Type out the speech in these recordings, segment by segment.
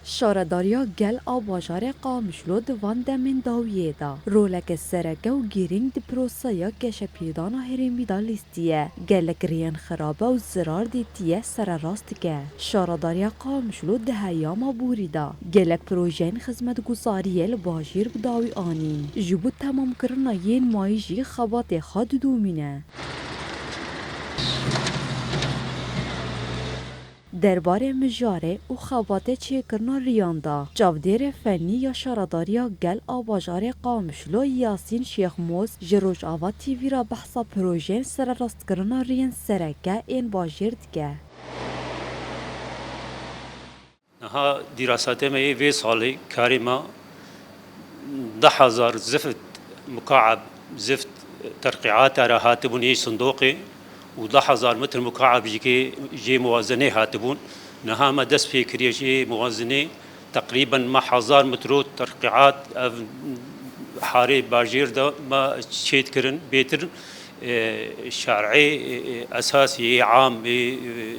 شارداریا گل آباژار قامشلو دوان دمین داویه دا رولک سرکه و گیرینگ دی پروسایا گشپیدانا هرمی دا لیستیه گلک ریان خرابه و زرار دیتیه سر راست که شارداریا قامشلو دهیاما بوری دا گلک پروژین خدمت گزاریه لباجیر بداوی آنین جبو تمام کرنا ین مایجی خبات خاد دومینه درباره مجاره و خواته چه کرنا ریاندا جاودیر فنی یا شارداریا گل آباژار قامشلو یاسین شیخ موز جروج آوا تیوی را بحثا پروژین سر راست کرنا ریان سرکه این باجیر دیگه ها دراسات ما في صالي كارما 10,000 زفت مكعب زفت ترقيعات هاتبون صندوقي و10,000 متر مكعب جي موازنه هاتبون نها ما دس فكري جي موازنه تقريبا ما 1000 متر ترقيعات حاري باجير دا ما شيت كرن بيتر شرعي اساسي عام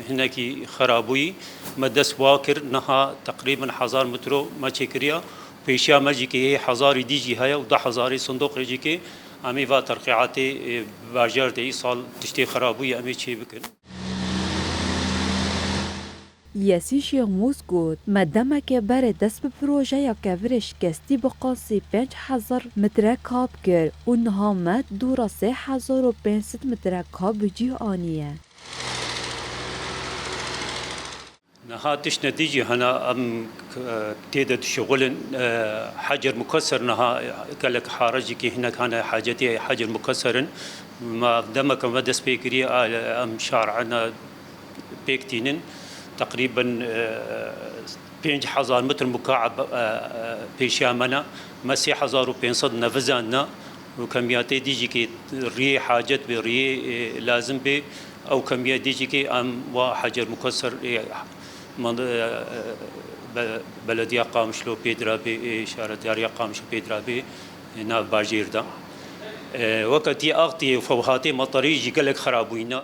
هناك خرابوي مدس واكر نها تقريبا 1000 متر ما تشكريا بيشا ماجيكي 1000 ديجي هيا و10000 صندوق جيكي امي و ترقيعاتي باجر دي سال تشتي خرابوي امي چي بكن یاسین شیخ موز گفت مدام که بر دست به پروژه یا کورش کستی بقاسی 5000 متر کاب کرد و نهامت دورا 3500 متر کاب جی آنیه نهاتش نتيجة هنا أم تيدت شغل حجر مكسر نها كلك حارجي كي هناك هنا حاجتي حجر مكسر ما دمك ما دس بيكري أم شارعنا بيكتينن تقريبا 5000 متر مكعب بيشامنا ما 6500 نفذنا وكمياتي ديجي كي ري حاجت بري لازم بي أو كميات ديجي كي أم وحجر مكسر بلدية قامشلو بيدرابي شارداريا قامشلو بيدرابي ناف باجير دا وقتي أغطي فوهاتي مطري جيكالك خرابوينا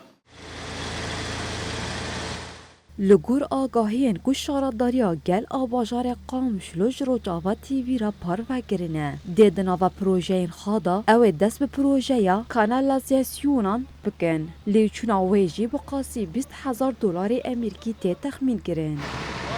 لگور آگاهین کو شارداریا گل آباژار قامشلو جروجاوا تیوی را پار وگرنه دیدنا و پروژه خدا او دست به پروژه یا کانالازیاسیونان بکن لیچونا ویجی بقاسی $20,000 امریکی تی تخمین گرن